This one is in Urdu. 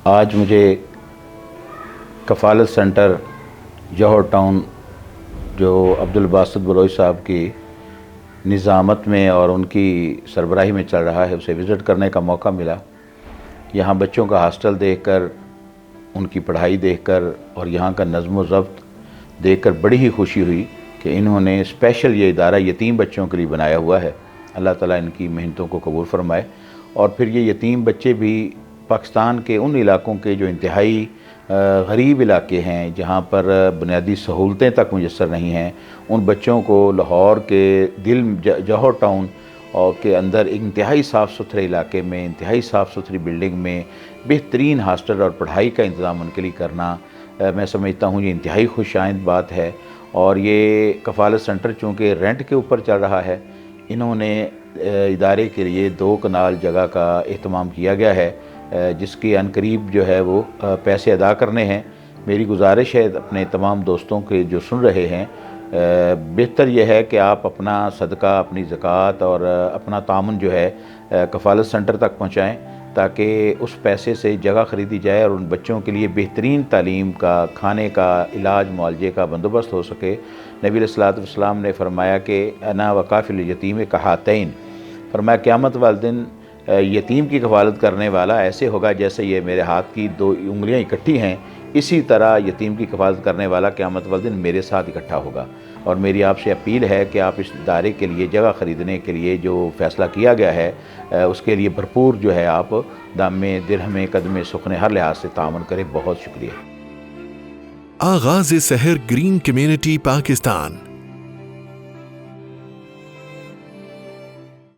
آج مجھے کفالت سینٹر جوہر ٹاؤن جو عبدالباسط بلوچ صاحب کی نظامت میں اور ان کی سربراہی میں چل رہا ہے اسے وزٹ کرنے کا موقع ملا۔ یہاں بچوں کا ہاسٹل دیکھ کر، ان کی پڑھائی دیکھ کر اور یہاں کا نظم و ضبط دیکھ کر بڑی ہی خوشی ہوئی کہ انہوں نے اسپیشل یہ ادارہ یتیم بچوں کے لیے بنایا ہوا ہے۔ اللہ تعالیٰ ان کی محنتوں کو قبول فرمائے۔ اور پھر یہ یتیم بچے بھی پاکستان کے ان علاقوں کے جو انتہائی غریب علاقے ہیں، جہاں پر بنیادی سہولتیں تک میسر نہیں ہیں، ان بچوں کو لاہور کے دل جوہر ٹاؤن اور کے اندر انتہائی صاف ستھرے علاقے میں، انتہائی صاف ستھری بلڈنگ میں بہترین ہاسٹل اور پڑھائی کا انتظام ان کے لیے کرنا، میں سمجھتا ہوں یہ انتہائی خوش آئند بات ہے۔ اور یہ کفالت سینٹر چونکہ رینٹ کے اوپر چل رہا ہے، انہوں نے ادارے کے لیے 2 کنال جگہ کا اہتمام کیا گیا ہے، جس کی عنقریب جو ہے وہ پیسے ادا کرنے ہیں۔ میری گزارش ہے اپنے تمام دوستوں کے جو سن رہے ہیں، بہتر یہ ہے کہ آپ اپنا صدقہ، اپنی زکوٰۃ اور اپنا تعاون جو ہے کفالت سینٹر تک پہنچائیں، تاکہ اس پیسے سے جگہ خریدی جائے اور ان بچوں کے لیے بہترین تعلیم کا، کھانے کا، علاج معالجے کا بندوبست ہو سکے۔ نبی علیہ الصلوۃ والسلام نے فرمایا کہ انا وکافل الیتیم کہاتین، فرمایا قیامت والے دن یتیم کی کفالت کرنے والا ایسے ہوگا جیسے یہ میرے ہاتھ کی 2 انگلیاں اکٹھی ہیں، اسی طرح یتیم کی کفالت کرنے والا قیامت والے دن میرے ساتھ اکٹھا ہوگا۔ اور میری آپ سے اپیل ہے کہ آپ اس ادارے کے لیے جگہ خریدنے کے لیے جو فیصلہ کیا گیا ہے، اس کے لیے بھرپور جو ہے آپ دام میں، درہم میں، قدم میں، سخن ہر لحاظ سے تعاون کریں۔ بہت شکریہ۔ آغاز سحر گرین کمیونٹی پاکستان